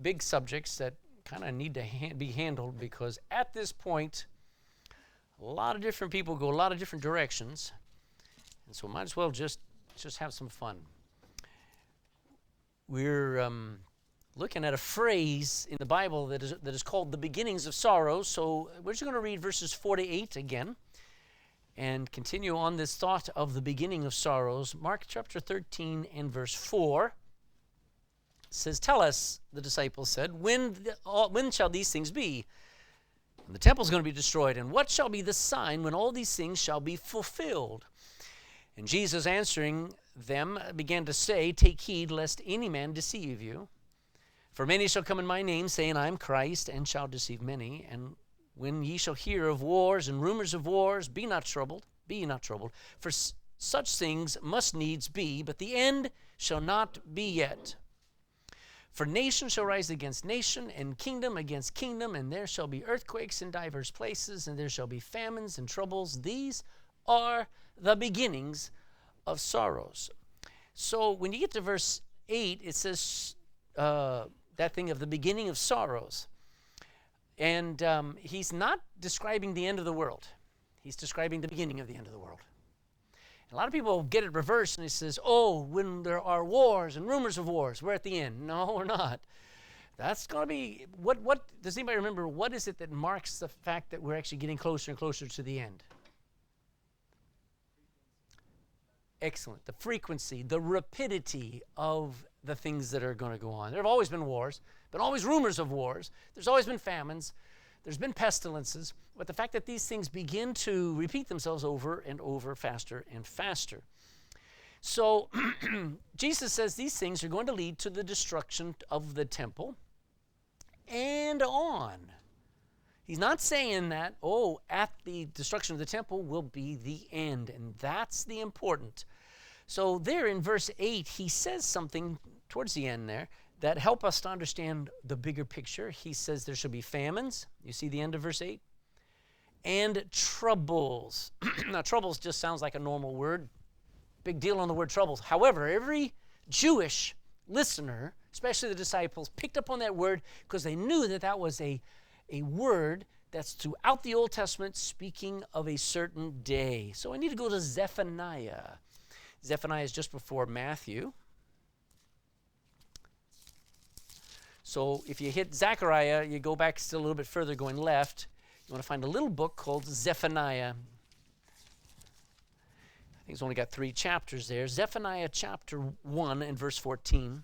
big subjects that kind of need to be handled, because at this point, a lot of different people go a lot of different directions, and so might as well just have some fun. We're looking at a phrase in the Bible that is called the beginnings of sorrows. So we're just going to read verses 4 to 8 again and continue on this thought of the beginning of sorrows. Mark chapter 13 and verse 4 says, "Tell us," the disciples said, when shall these things be? And the temple is going to be destroyed. And what shall be the sign when all these things shall be fulfilled? And Jesus answering them began to say, "Take heed lest any man deceive you. For many shall come in my name, saying, I am Christ, and shall deceive many. And when ye shall hear of wars and rumors of wars, be ye not troubled. For such things must needs be, but the end shall not be yet. For nation shall rise against nation, and kingdom against kingdom, and there shall be earthquakes in divers places, and there shall be famines and troubles. These are the beginnings of sorrows." So when you get to verse 8, it says that thing of the beginning of sorrows. And he's not describing the end of the world. He's describing the beginning of the end of the world. And a lot of people get it reversed, and he says, oh, when there are wars and rumors of wars, we're at the end. No, we're not. That's going to be, what does anybody remember, what is it that marks the fact that we're actually getting closer and closer to the end? Excellent. The frequency, the rapidity of the things that are going to go on. There have always been wars, but always rumors of wars. There's always been famines. There's been pestilences. But the fact that these things begin to repeat themselves over and over, faster and faster. So Jesus says these things are going to lead to the destruction of the temple and on. He's not saying that, at the destruction of the temple will be the end, and that's the important. So there in verse 8, he says something towards the end there that help us to understand the bigger picture. He says there shall be famines. You see the end of verse 8? And troubles. Now, troubles just sounds like a normal word. Big deal on the word troubles. However, every Jewish listener, especially the disciples, picked up on that word because they knew that that was a word that's throughout the Old Testament speaking of a certain day. So I need to go to Zephaniah. Zephaniah is just before Matthew. So if you hit Zechariah, you go back still a little bit further going left. You want to find a little book called Zephaniah. I think it's only got 3 chapters there. Zephaniah chapter 1 and verse 14.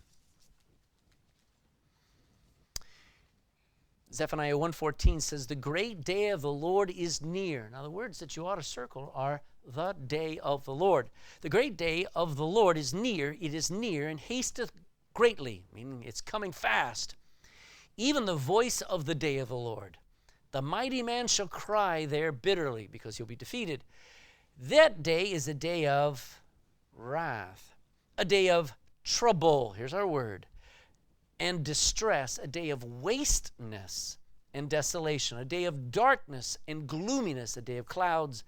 Zephaniah 1:14 says, "The great day of the Lord is near." Now the words that you ought to circle are the day of the Lord. The great day of the Lord is near. It is near and hasteth greatly, meaning it's coming fast. Even the voice of the day of the Lord. The mighty man shall cry there bitterly, because he'll be defeated. That day is a day of wrath, a day of trouble. Here's our word. And distress, a day of wasteness and desolation, a day of darkness and gloominess, a day of clouds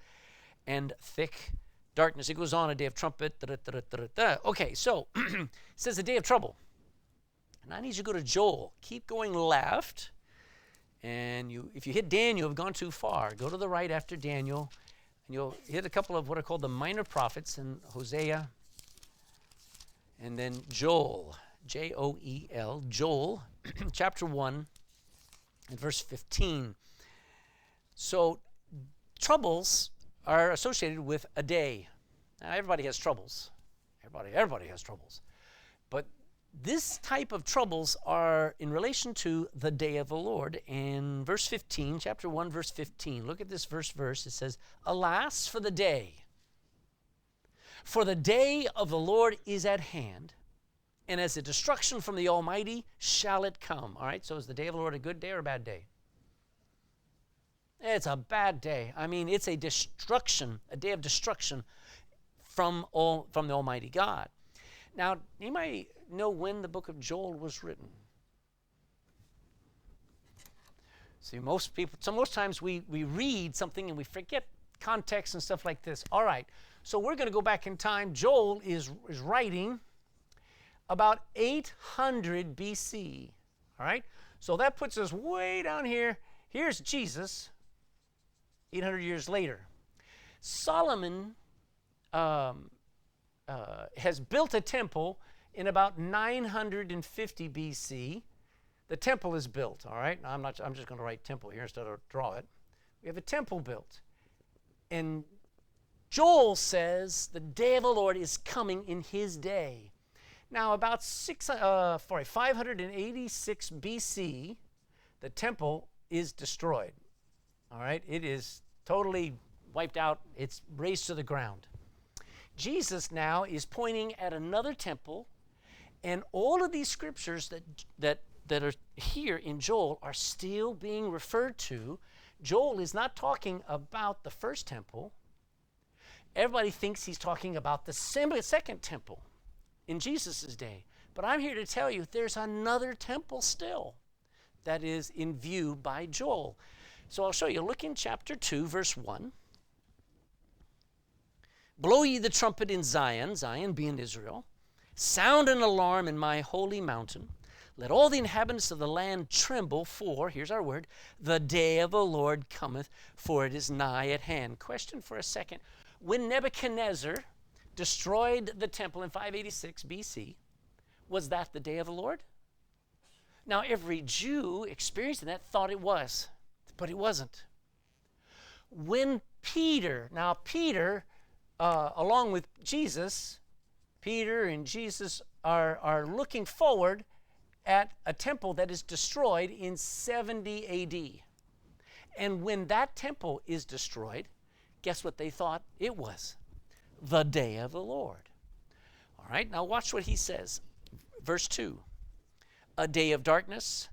and thick darkness. It goes on, a day of trumpet. Okay, so it says a day of trouble. And I need you to go to Joel. Keep going left. And if you hit Daniel, you've gone too far. Go to the right after Daniel. And you'll hit a couple of what are called the minor prophets in Hosea. And then Joel. Joel, Joel, chapter 1, and verse 15. So, troubles are associated with a day. Now, everybody has troubles. Everybody has troubles. But this type of troubles are in relation to the day of the Lord. In verse 15, chapter 1, verse 15, look at this verse. It says, "Alas for the day, for the day of the Lord is at hand. And as a destruction from the Almighty shall it come." All right, so is the day of the Lord a good day or a bad day? It's a bad day. I mean, it's a destruction, a day of destruction from the Almighty God. Now, you might know when the book of Joel was written. See, most times we read something and we forget context and stuff like this. All right, so we're going to go back in time. Joel is writing about 800 BC. All right? So that puts us way down here. Here's Jesus, 800 years later. Solomon has built a temple in about 950 BC. The temple is built, all right? Now, I'm just going to write temple here instead of draw it. We have a temple built. And Joel says the day of the Lord is coming in his day. Now, about 586 BC, the temple is destroyed. All right? It is totally wiped out. It's razed to the ground. Jesus now is pointing at another temple, and all of these scriptures that are here in Joel are still being referred to. Joel is not talking about the first temple. Everybody thinks he's talking about the second temple in Jesus' day. But I'm here to tell you there's another temple still that is in view by Joel. So I'll show you. Look in chapter 2, verse 1. Blow ye the trumpet in Zion, Zion being Israel. Sound an alarm in my holy mountain. Let all the inhabitants of the land tremble, for, here's our word, the day of the Lord cometh, for it is nigh at hand. Question for a second. When Nebuchadnezzar destroyed the temple in 586 BC, was that the day of the Lord? Now, every Jew experiencing that thought it was, but it wasn't. When Peter, along with Jesus, Peter and Jesus are looking forward at a temple that is destroyed in 70 AD. And when that temple is destroyed, guess what they thought it was? The day of the Lord. All right, now watch what he says. Verse 2. A day of darkness,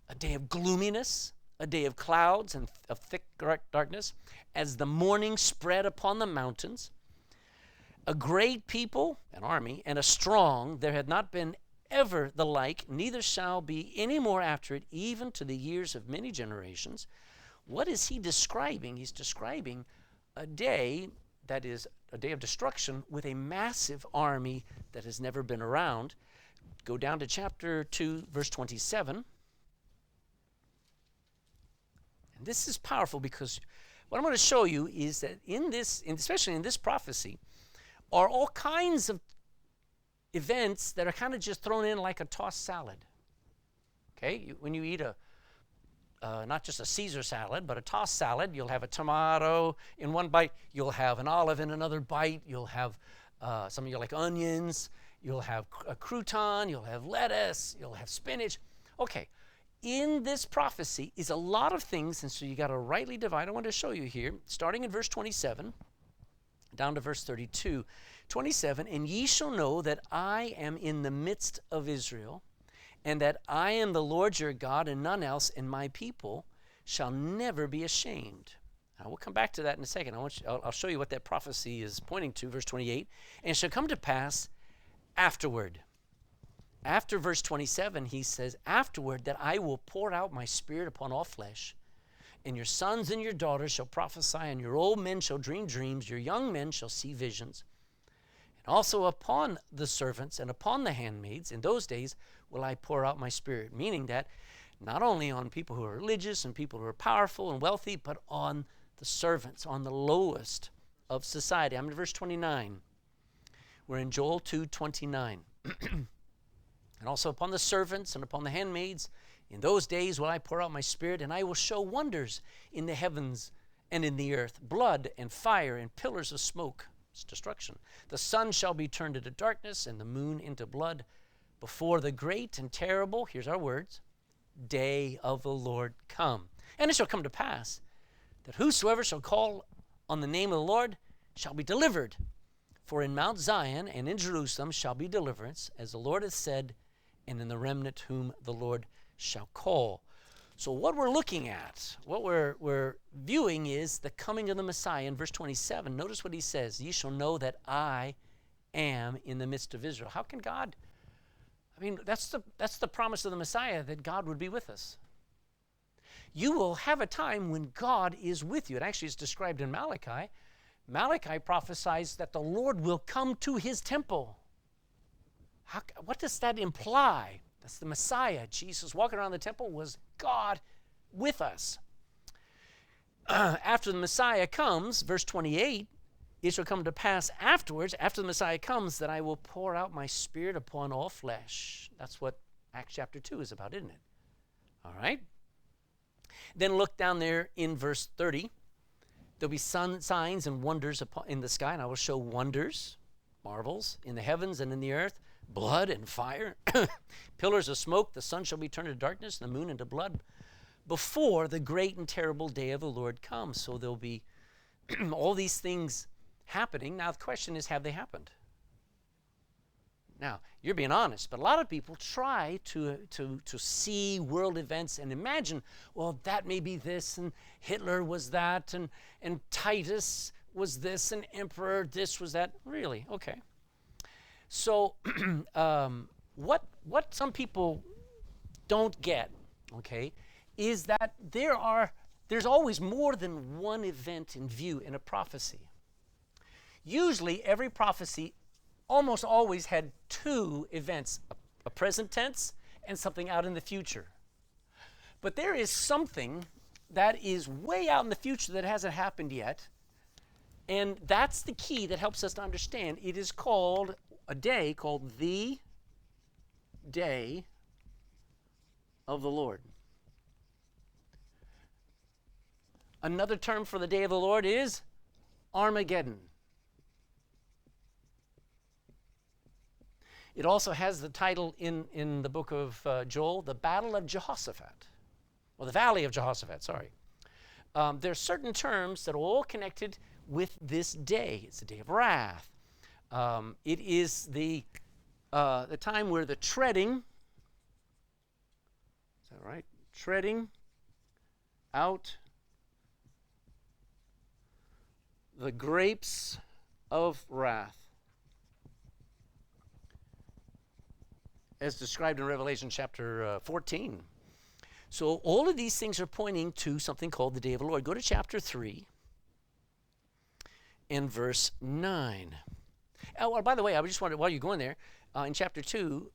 a day of gloominess, a day of clouds and of thick darkness, as the morning spread upon the mountains. A great people, an army, and a strong, there had not been ever the like, neither shall be any more after it, even to the years of many generations. What is he describing? He's describing a day that is a day of destruction with a massive army that has never been around. Go down to chapter 2, verse 27. And this is powerful because what I'm going to show you is that in this, especially in this prophecy, are all kinds of events that are kind of just thrown in like a tossed salad. Okay, when you eat not just a Caesar salad, but a tossed salad, you'll have a tomato in one bite, you'll have an olive in another bite, you'll have some of you like onions, you'll have a crouton, you'll have lettuce, you'll have spinach. Okay, in this prophecy is a lot of things, and so you got to rightly divide. I want to show you here, starting in verse 27, down to verse 32. 27, and ye shall know that I am in the midst of Israel, and that I am the Lord your God, and none else, and my people shall never be ashamed. Now, we'll come back to that in a second. I'll show you what that prophecy is pointing to, verse 28. And it shall come to pass afterward. After verse 27, he says, afterward that I will pour out my spirit upon all flesh, and your sons and your daughters shall prophesy, and your old men shall dream dreams, your young men shall see visions. Also upon the servants and upon the handmaids, in those days will I pour out my spirit. Meaning that not only on people who are religious and people who are powerful and wealthy, but on the servants, on the lowest of society. I'm in verse 29. We're in Joel 2:29. And also upon the servants and upon the handmaids, in those days will I pour out my spirit, and I will show wonders in the heavens and in the earth, blood and fire and pillars of smoke. Destruction. The sun shall be turned into darkness and the moon into blood before the great and terrible, here's our words, day of the Lord come. And it shall come to pass that whosoever shall call on the name of the Lord shall be delivered. For in Mount Zion and in Jerusalem shall be deliverance, as the Lord hath said, and in the remnant whom the Lord shall call. So what we're looking at, what we're viewing is the coming of the Messiah. In verse 27, notice what he says, ye shall know that I am in the midst of Israel. How can God, that's the promise of the Messiah, that God would be with us. You will have a time when God is with you. It actually is described in Malachi. Malachi prophesies that the Lord will come to his temple. What does that imply? That's the Messiah. Jesus walking around the temple was God with us. After the Messiah comes, verse 28, it shall come to pass afterwards, after the Messiah comes, that I will pour out my Spirit upon all flesh. That's what Acts chapter 2 is about, isn't it? All right. Then look down there in verse 30. There'll be signs and wonders in the sky, and I will show wonders, marvels, in the heavens and in the earth, blood and fire, pillars of smoke. The sun shall be turned into darkness, and the moon into blood, before the great and terrible day of the Lord comes. So there'll be all these things happening. Now the question is, have they happened? Now, you're being honest, but a lot of people try to see world events and imagine, well, that may be this, and Hitler was that, and Titus was this, and Emperor this was that. Really? Okay. So what some people don't get, okay, is that there's always more than one event in view in a prophecy. Usually every prophecy almost always had two events, a present tense and something out in the future. But there is something that is way out in the future that hasn't happened yet, and that's the key that helps us to understand. It is called a day called the day of the Lord. Another term for the day of the Lord is Armageddon. It also has the title in the book of Joel, the Battle of Jehoshaphat, or the Valley of Jehoshaphat, sorry. There are certain terms that are all connected with this day. It's the day of wrath. It is the time where the treading, is that right? Treading out the grapes of wrath, as described in Revelation chapter 14. So all of these things are pointing to something called the day of the Lord. Go to chapter 3 and verse 9. Oh, by the way, I just wanted, while you're going there, in chapter 2,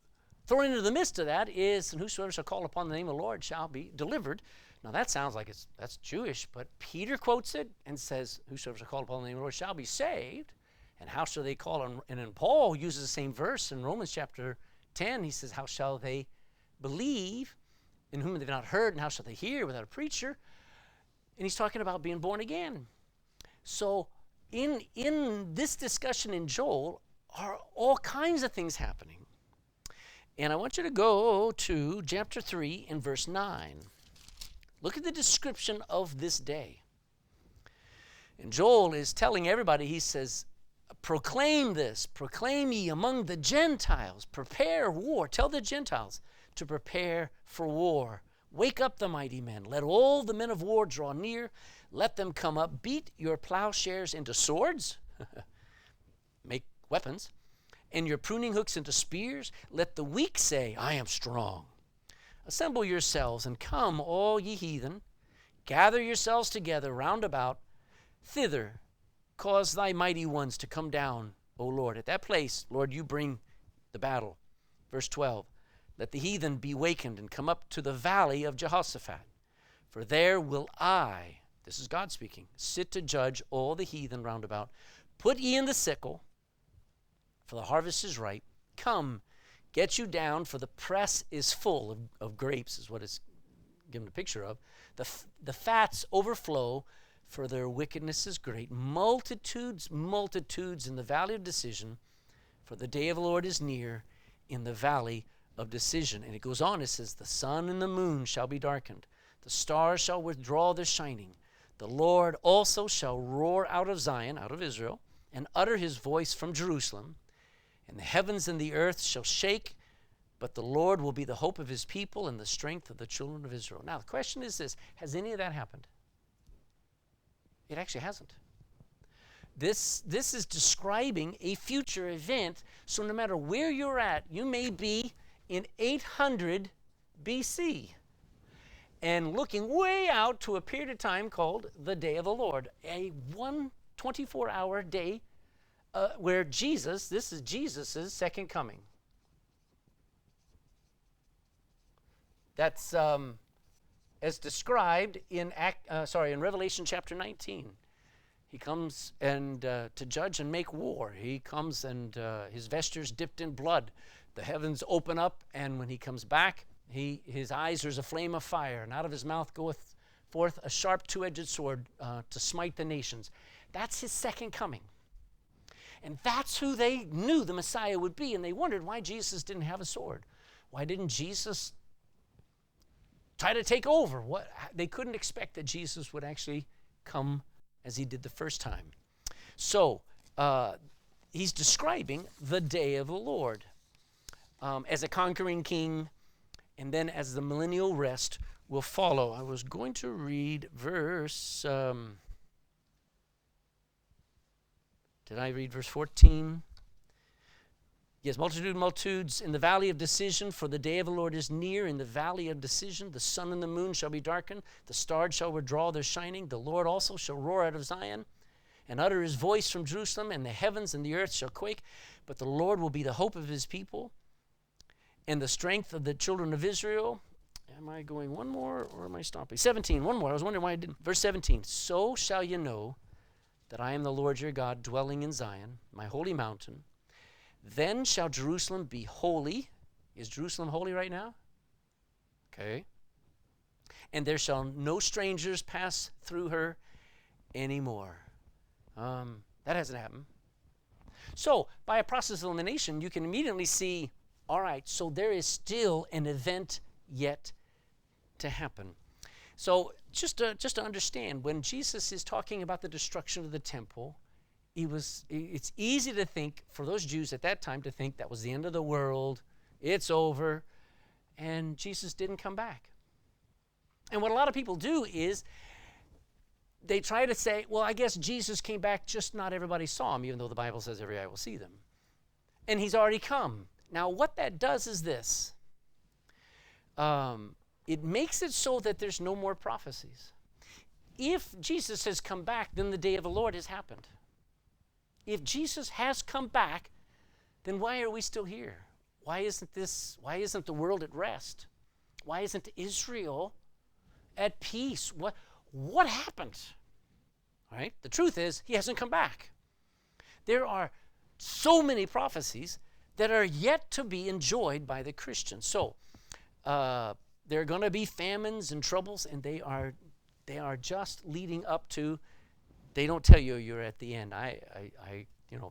thrown into the midst of that is, and whosoever shall call upon the name of the Lord shall be delivered. Now that sounds like that's Jewish, but Peter quotes it and says, whosoever shall call upon the name of the Lord shall be saved. And how shall they call on? And then Paul uses the same verse in Romans chapter 10. He says, how shall they believe in whom they've not heard, and how shall they hear without a preacher? And he's talking about being born again. So in this discussion in Joel are all kinds of things happening. And I want you to go to chapter 3 and verse 9. Look at the description of this day. And Joel is telling everybody, he says, proclaim this, proclaim ye among the Gentiles, prepare war. Tell the Gentiles to prepare for war. Wake up the mighty men. Let all the men of war draw near. Let them come up. Beat your plowshares into swords. Make weapons. And your pruning hooks into spears. Let the weak say, I am strong. Assemble yourselves and come, all ye heathen. Gather yourselves together round about. Thither cause thy mighty ones to come down, O Lord. At that place, Lord, you bring the battle. Verse 12. Let the heathen be wakened and come up to the valley of Jehoshaphat. For there will I, this is God speaking, sit to judge all the heathen round about. Put ye in the sickle, for the harvest is ripe. Come, get you down, for the press is full of grapes, is what it's given a picture of. The fats overflow, for their wickedness is great. Multitudes, multitudes in the valley of decision, for the day of the Lord is near in the valley of decision. And it goes on, it says, the sun and the moon shall be darkened. The stars shall withdraw their shining. The Lord also shall roar out of Zion, out of Israel, and utter his voice from Jerusalem. And the heavens and the earth shall shake, but the Lord will be the hope of his people and the strength of the children of Israel. Now, the question is this, has any of that happened? It actually hasn't. This is describing a future event, so no matter where you're at, you may be in 800 BC and looking way out to a period of time called the day of the Lord, a 24-hour day where Jesus, this is Jesus' second coming. That's as described in Revelation chapter 19. He comes and to judge and make war. He comes and his vestures dipped in blood. The heavens open up, and when he comes back, his eyes there's a flame of fire, and out of his mouth goeth forth a sharp two-edged sword to smite the nations. That's his second coming. And that's who they knew the Messiah would be, and they wondered why Jesus didn't have a sword. Why didn't Jesus try to take over? They couldn't expect that Jesus would actually come as he did the first time. So he's describing the day of the Lord as a conquering king, and then as the millennial rest will follow. I was going to read verse... did I read verse 14? Yes, multitudes in the valley of decision, for the day of the Lord is near. In the valley of decision, the sun and the moon shall be darkened. The stars shall withdraw their shining. The Lord also shall roar out of Zion and utter his voice from Jerusalem, and the heavens and the earth shall quake. But the Lord will be the hope of his people and the strength of the children of Israel. Am I going one more, or am I stopping? 17, one more. I was wondering why I didn't. Verse 17, so shall you know that I am the Lord your God, dwelling in Zion, my holy mountain. Then shall Jerusalem be holy. Is Jerusalem holy right now? Okay. And there shall no strangers pass through her anymore. That hasn't happened. So, by a process of elimination, you can immediately see, all right, so there is still an event yet to happen. So, just to understand, when Jesus is talking about the destruction of the temple, it's easy to think, for those Jews at that time, to think that was the end of the world, it's over, and Jesus didn't come back. And what a lot of people do is they try to say, well, I guess Jesus came back, just not everybody saw him, even though the Bible says every eye will see them. And he's already come. Now, what that does is this. It makes it so that there's no more prophecies. If Jesus has come back, then the day of the Lord has happened. If Jesus has come back, then why are we still here? Why isn't the world at rest? Why isn't Israel at peace? What happened? All right? The truth is, he hasn't come back. There are so many prophecies that are yet to be enjoyed by the Christians. So, there are going to be famines and troubles, and they are just leading up to. They don't tell you you're at the end.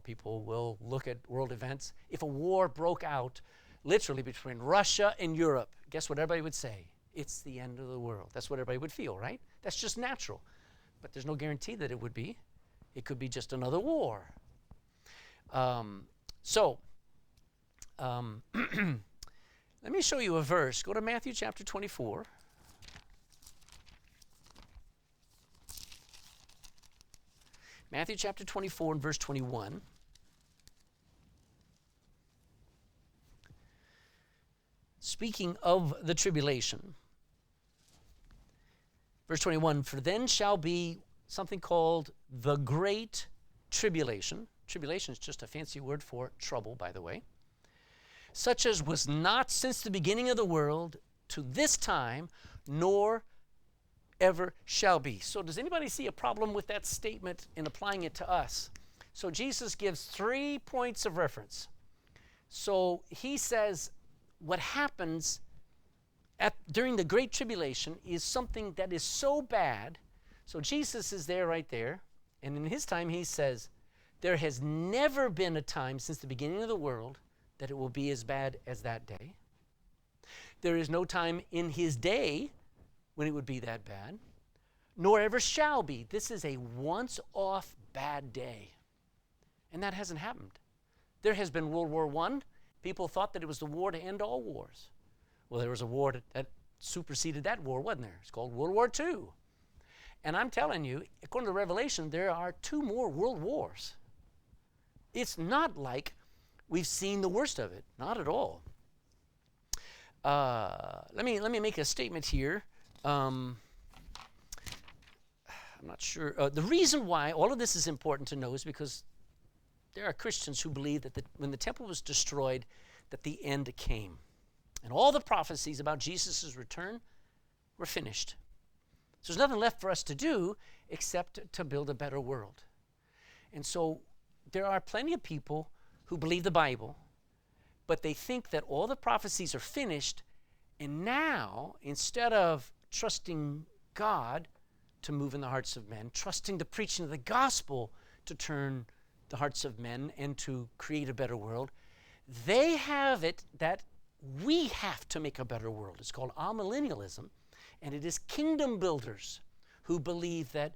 People will look at world events. If a war broke out, literally between Russia and Europe, guess what everybody would say? It's the end of the world. That's what everybody would feel, right? That's just natural. But there's no guarantee that it would be. It could be just another war. Let me show you a verse. Go to Matthew chapter 24. Matthew chapter 24 and verse 21. Speaking of the tribulation. Verse 21, for then shall be something called the great tribulation. Tribulation is just a fancy word for trouble, by the way. Such as was not since the beginning of the world to this time, nor ever shall be. So does anybody see a problem with that statement in applying it to us? So Jesus gives 3 points of reference. So he says what happens during the Great Tribulation is something that is so bad. So Jesus is there right there. And in his time he says, there has never been a time since the beginning of the world that it will be as bad as that day. There is no time in his day when it would be that bad, nor ever shall be. This is a once-off bad day. And that hasn't happened. There has been World War I. People thought that it was the war to end all wars. Well, there was a war that superseded that war, wasn't there? It's called World War II. And I'm telling you, according to Revelation, there are 2 more world wars. It's not like we've seen the worst of it. Not at all. Let me make a statement here. I'm not sure. The reason why all of this is important to know is because there are Christians who believe that when the temple was destroyed, that the end came. And all the prophecies about Jesus' return were finished. So there's nothing left for us to do except to build a better world. And so there are plenty of people who believe the Bible, but they think that all the prophecies are finished, and now, instead of trusting God to move in the hearts of men, trusting the preaching of the gospel to turn the hearts of men and to create a better world, they have it that we have to make a better world. It's called amillennialism, and it is kingdom builders who believe that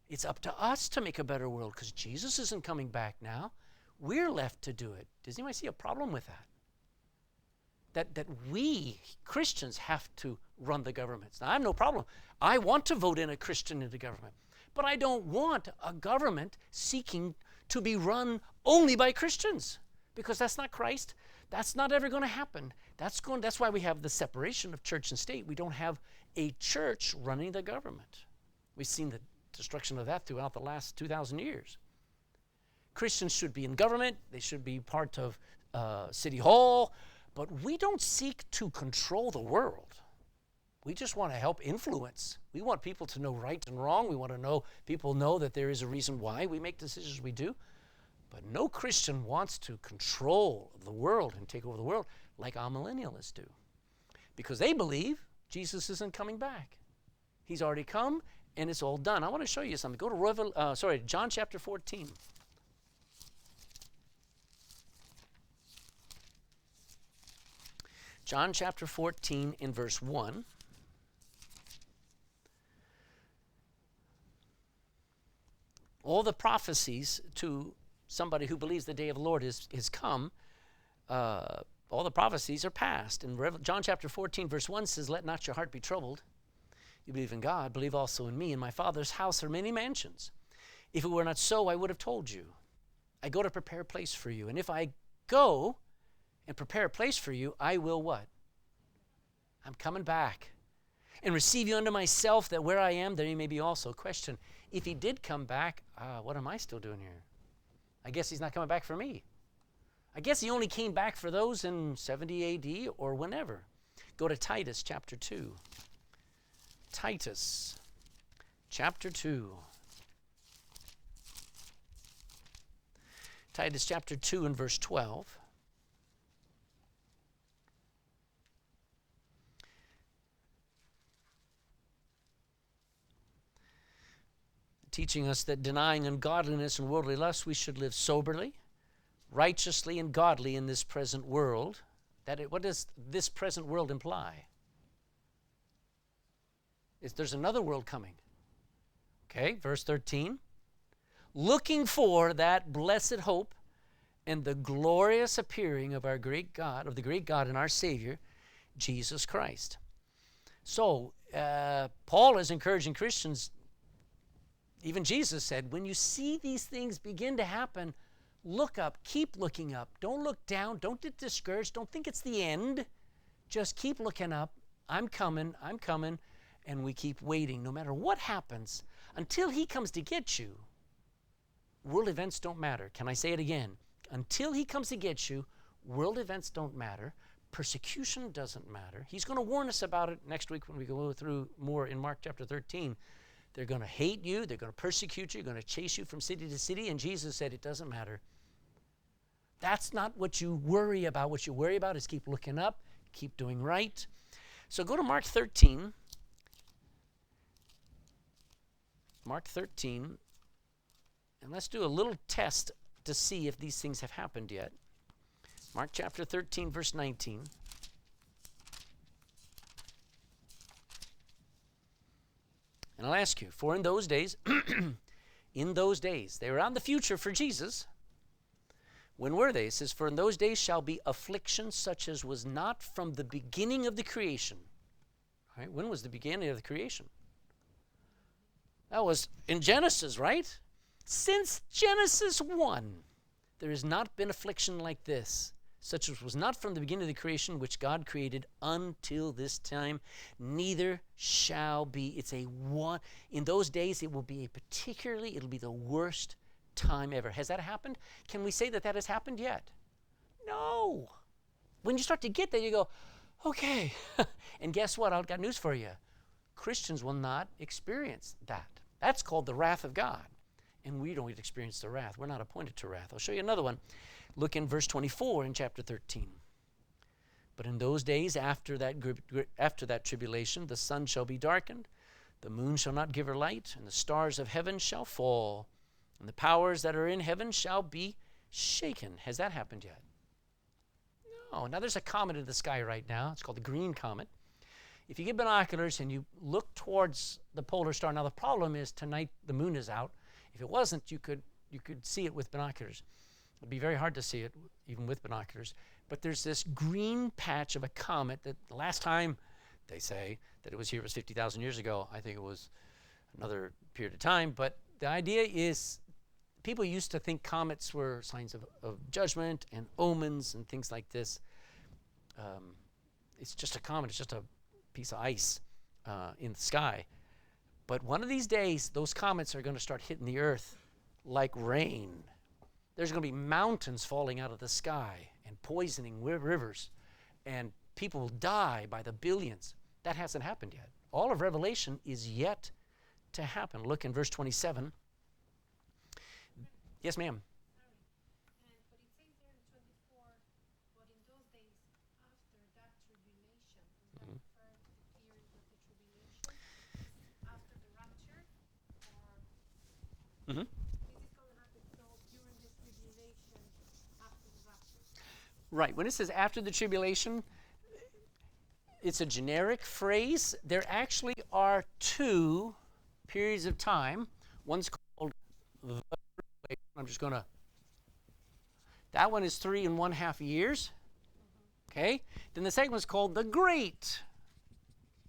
it's up to us to make a better world because Jesus isn't coming back now. We're left to do it. Does anybody see a problem with that? That we, Christians, have to run the governments. Now, I have no problem. I want to vote in a Christian into government, but I don't want a government seeking to be run only by Christians, because that's not Christ. That's not ever going to happen. That's why we have the separation of church and state. We don't have a church running the government. We've seen the destruction of that throughout the last 2,000 years. Christians should be in government. They should be part of City Hall. But we don't seek to control the world. We just want to help influence. We want people to know right and wrong. We want to know people know that there is a reason why we make decisions we do. But no Christian wants to control the world and take over the world like amillennialists do, because they believe Jesus isn't coming back. He's already come, and it's all done. I want to show you something. Go to John chapter 14. John chapter 14 in verse 1. All the prophecies to somebody who believes the day of the Lord is come, all the prophecies are past. And John chapter 14 verse 1 says, "Let not your heart be troubled. You believe in God, believe also in me. In my Father's house are many mansions. If it were not so, I would have told you. I go to prepare a place for you. And if I go and prepare a place for you, I will" what? I'm coming back. "And receive you unto myself, that where I am, there you may be also." Question: if he did come back, what am I still doing here? I guess he's not coming back for me. I guess he only came back for those in 70 AD or whenever. Go to Titus chapter 2. Titus chapter 2. Titus chapter 2 and verse 12. Teaching us that denying ungodliness and worldly lust, we should live soberly, righteously, and godly in this present world. What does this present world imply? There's another world coming. Okay, verse 13. "Looking for that blessed hope and the glorious appearing of our great God, of the great God and our Savior, Jesus Christ." So, Paul is encouraging Christians. Even Jesus said, when you see these things begin to happen, look up, keep looking up. Don't look down, don't get discouraged, don't think it's the end. Just keep looking up. I'm coming, and we keep waiting no matter what happens until he comes to get you. World events don't matter. Can I say it again? Until he comes to get you, world events don't matter. Persecution doesn't matter. He's going to warn us about it next week when we go through more in Mark chapter 13. They're going to hate you. They're going to persecute you. They're going to chase you from city to city. And Jesus said it doesn't matter. That's not what you worry about. What you worry about is keep looking up, keep doing right. So go to Mark 13. Mark 13. And let's do a little test to see if these things have happened yet. Mark chapter 13, verse 19. And I'll ask you, for in those days, they were out in the future for Jesus. When were they? It says, "For in those days shall be affliction such as was not from the beginning of the creation." All right, when was the beginning of the creation? That was in Genesis, right? Since Genesis 1, there has not been affliction like this, such as was not from the beginning of the creation which God created until this time, neither shall be. It's a one. In those days, it will be it'll be the worst time ever. Has that happened? Can we say that has happened yet? No. When you start to get there, you go, Okay. And guess what? I've got news for you. Christians will not experience that. That's called the wrath of God. And we don't experience the wrath. We're not appointed to wrath. I'll show you another one. Look in verse 24 in chapter 13. But in those days after that tribulation, the sun shall be darkened, the moon shall not give her light, and the stars of heaven shall fall, and the powers that are in heaven shall be shaken. Has that happened yet? No. Now there's a comet in the sky right now. It's called the green comet. If you get binoculars and you look towards the polar star, now the problem is tonight the moon is out. If it wasn't, you could see it with binoculars. It'd be very hard to see it even with binoculars. But there's this green patch of a comet that the last time they say that it was here was 50,000 years ago. I think it was another period of time. But the idea is people used to think comets were signs of judgment and omens and things like this. It's just a comet. It's just a piece of ice in the sky. But one of these days, those comets are going to start hitting the earth like rain. There's going to be mountains falling out of the sky and poisoning rivers, and people will die by the billions. That hasn't happened yet. All of Revelation is yet to happen. Look in verse 27. Yes, ma'am. But it says there in 24, but in those days after that tribulation, does that refer to the period of the tribulation after the rapture, or Mm-hmm. is this going to happen so during this tribulation after the rapture? Right. When it says after the tribulation, it's a generic phrase. There actually are two periods of time. One's called the tribulation. I'm just going to. That one is 3.5 years. Okay. Then the second one's called the Great.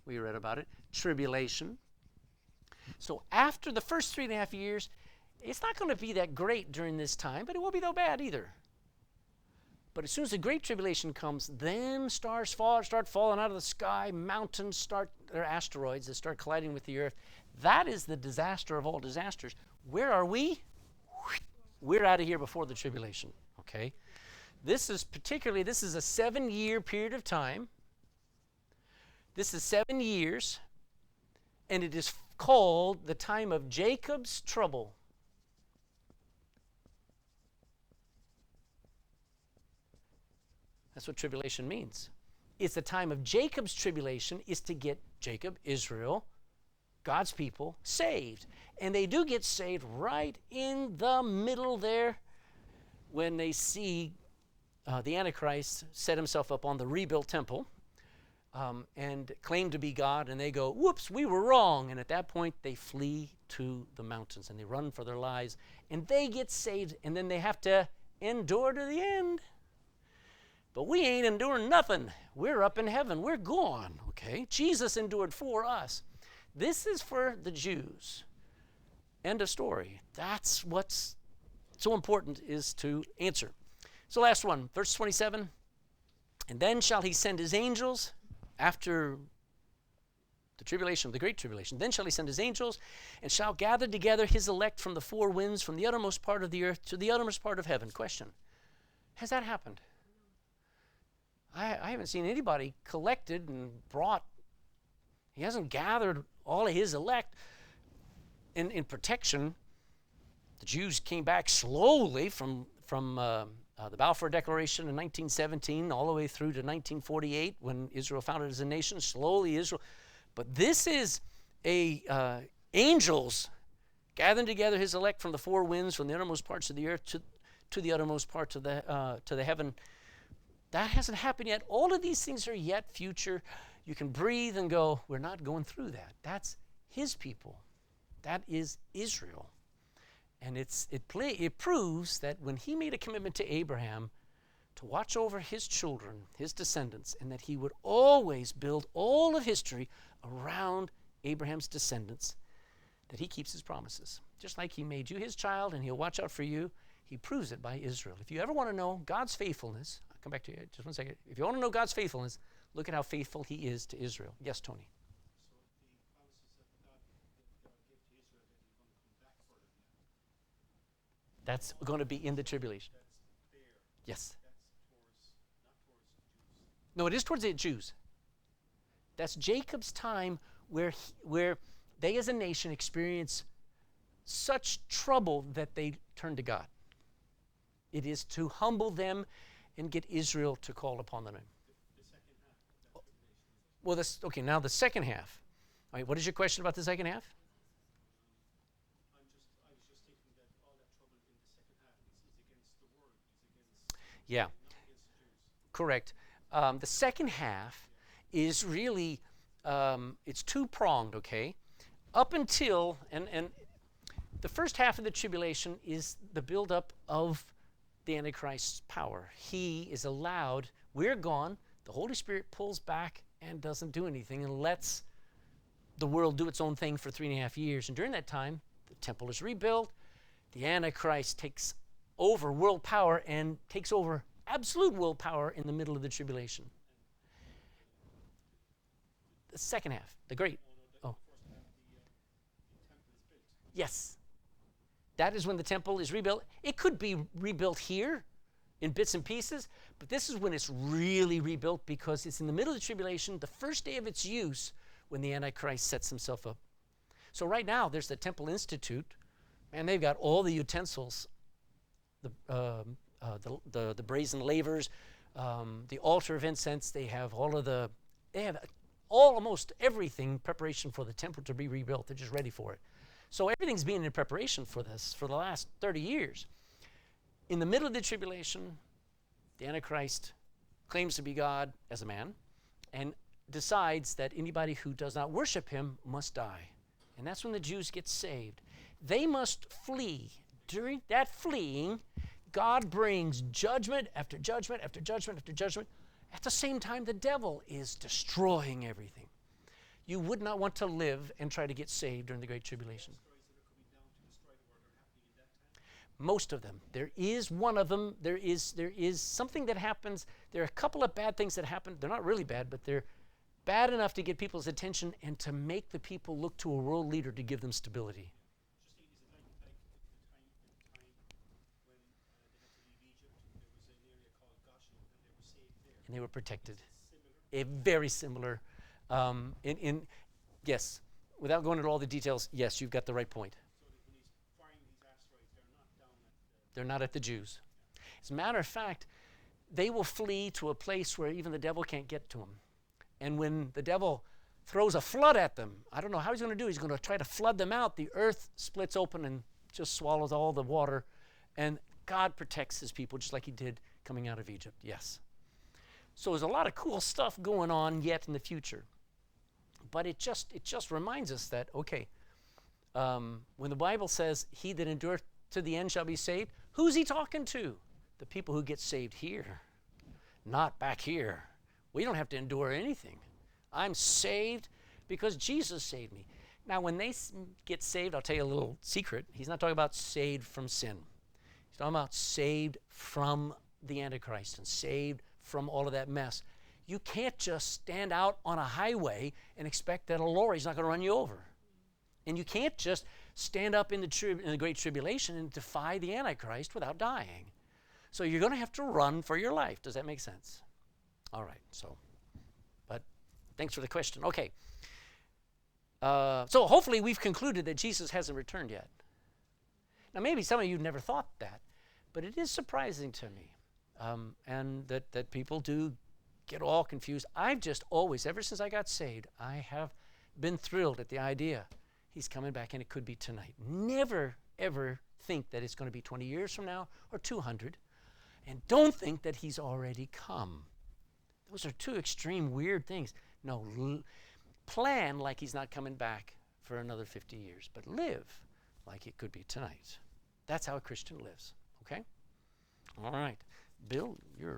We read about it. Tribulation. So after the first 3.5 years, it's not going to be that great during this time, but it won't be that bad either. But as soon as the Great Tribulation comes, then stars start falling out of the sky, mountains they're asteroids that start colliding with the earth. That is the disaster of all disasters. Where are we? We're out of here before the tribulation, okay? This is a 7-year period of time. This is 7 years, and it is called the time of Jacob's trouble. That's what tribulation means. It's the time of Jacob's tribulation is to get Jacob, Israel, God's people, saved. And they do get saved right in the middle there when they see the Antichrist set himself up on the rebuilt temple and claim to be God. And they go, whoops, we were wrong. And at that point, they flee to the mountains and they run for their lives. And they get saved. And then they have to endure to the end. But we ain't enduring nothing. We're up in heaven. We're gone, okay? Jesus endured for us. This is for the Jews. End of story. That's what's so important is to answer. So last one, verse 27. And then shall he send his angels after the tribulation, the great tribulation. Then shall he send his angels and shall gather together his elect from the four winds, from the uttermost part of the earth to the uttermost part of heaven. Question, has that happened? I haven't seen anybody collected and brought. He hasn't gathered all of his elect in protection. The Jews came back slowly from the Balfour Declaration in 1917 all the way through to 1948 when Israel founded as a nation. Slowly Israel. But this is angels gathering together his elect from the four winds, from the uttermost parts of the earth to the uttermost parts of the heaven. That hasn't happened yet. All of these things are yet future. You can breathe and go, we're not going through that. That's his people. That is Israel. And it proves that when he made a commitment to Abraham to watch over his children, his descendants, and that he would always build all of history around Abraham's descendants, that he keeps his promises. Just like he made you his child and he'll watch out for you, he proves it by Israel. If you ever want to know God's faithfulness, come back to you just one second. If you want to know God's faithfulness, look at how faithful he is to Israel. Yes, Tony. That's going to be in the tribulation. Yes. No, it is towards the Jews. That's Jacob's time where they as a nation experience such trouble that they turn to God. It is to humble them and get Israel to call upon the name. Well, okay, now the second half. All right, what is your question about the second half? I was just thinking that all that trouble in the second half is against the world, is against, Yeah, not against the Jews. correct. The second half is really, it's two-pronged, okay? Up until, and the first half of the tribulation is the buildup of the Antichrist's power. He is allowed, we're gone, the Holy Spirit pulls back and doesn't do anything and lets the world do its own thing for 3.5 years. And during that time, the temple is rebuilt, the Antichrist takes over world power and takes over absolute world power in the middle of the tribulation. The second half, the great. Oh. The temple is built. Yes. That is when the temple is rebuilt. It could be rebuilt here in bits and pieces, but this is when it's really rebuilt because it's in the middle of the tribulation, the first day of its use, when the Antichrist sets himself up. So right now, there's the Temple Institute, and they've got all the utensils, the brazen lavers, the altar of incense. They have almost everything preparation for the temple to be rebuilt. They're just ready for it. So everything's been in preparation for this for the last 30 years. In the middle of the tribulation, the Antichrist claims to be God as a man and decides that anybody who does not worship him must die. And that's when the Jews get saved. They must flee. During that fleeing, God brings judgment after judgment after judgment after judgment. At the same time, the devil is destroying everything. You would not want to live and try to get saved during the Great Tribulation. Most of them. There is one of them. There is something that happens. There are a couple of bad things that happen. They're not really bad, but they're bad enough to get people's attention and to make the people look to a world leader to give them stability. Justine, is it like the time when they had to leave Egypt, there was an area called Goshen, and they were saved there? And they were protected. Similar? Very similar. Yes, without going into all the details, yes, you've got the right point. So that when he's firing these asteroids, they're not down at They're not at the Jews. As a matter of fact, they will flee to a place where even the devil can't get to them. And when the devil throws a flood at them, I don't know how he's going to do. He's going to try to flood them out. The earth splits open and just swallows all the water. And God protects his people just like he did coming out of Egypt. Yes. So there's a lot of cool stuff going on yet in the future. But it just reminds us that, okay, when the Bible says, he that endureth to the end shall be saved, who's he talking to? The people who get saved here, not back here. We don't have to endure anything. I'm saved because Jesus saved me. Now, when they get saved, I'll tell you a little secret. He's not talking about saved from sin. He's talking about saved from the Antichrist and saved from all of that mess. You can't just stand out on a highway and expect that a lorry's not going to run you over. And you can't just stand up in the Great Tribulation and defy the Antichrist without dying. So you're going to have to run for your life. Does that make sense? All right, but thanks for the question. Okay. So hopefully we've concluded that Jesus hasn't returned yet. Now maybe some of you never thought that, but it is surprising to me. And that people do get all confused. I've just always, ever since I got saved, I have been thrilled at the idea he's coming back and it could be tonight. Never, ever think that it's going to be 20 years from now or 200. And don't think that he's already come. Those are two extreme weird things. No, plan like he's not coming back for another 50 years, but live like it could be tonight. That's how a Christian lives, okay? All right. Bill, you're